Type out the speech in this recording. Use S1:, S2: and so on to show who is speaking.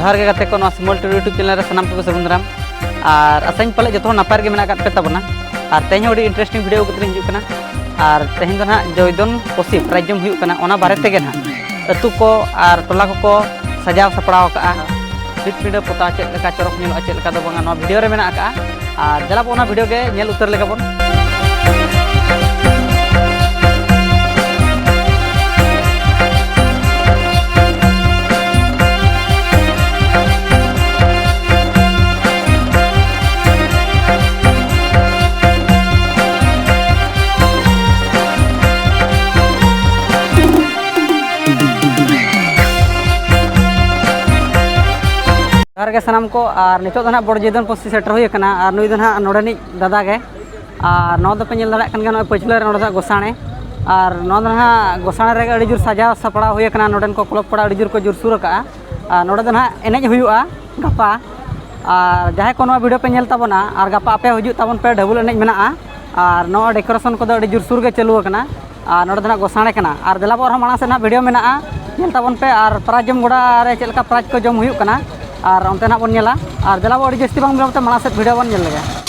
S1: जोहार के गाते को सिमल टुडू यूट्यूब चैनल रे सनाम को सगुन दाराम और आसाइन पाले जो नपाय गे मेना पे ताबना और तेज अभी इंटरेस्टिंग वीडियो को हिजुक कना और तेज ना जयदन पोसी प्राइज जम हुई कना ओना बारे तेगे ना अतु को और टोला को सजाव सपड़ाव का भीत भिड़ पोता चेका चरक नेलो चेका दो बांगा नवा वीडियो रे मेना का और जला ओना वीडियो के नेल उतर लेगा बोन के सनाम को और नितो ना बड़ जैदनपोसी सेटर हुई कना और नुई दो ना नोडेनी दादा के और नौ दो पे नेल दाड़ा कन गे नय पछले रे नोडा गोसाणे और नौ दो ना गोसाणे रे अड़ी जोर सजाव सपड़ा हुई कना नोडेन को क्लब पड़ा अड़ी जोर को जोर सुर का और नोडे दो ना एनेज हुआ गपा और जहां को वीडियो पे नेल ताबना और गपा आपे हुजु ताबन पे ढबुल एनेज मेना और नो डेकोरेशन को अड़ी जोर सुर के चालू कना और नोडे दो ना गोसाणे कना और देला पर माना से ना वीडियो मेना नेल ताबन पे और प्राइज जम गोड़ा रे चेलका प्राइज को जम हुई कना और अंते ना बन नेला और देला बड़ी जस्ती बांग माना से वीडियो बन नेल लगे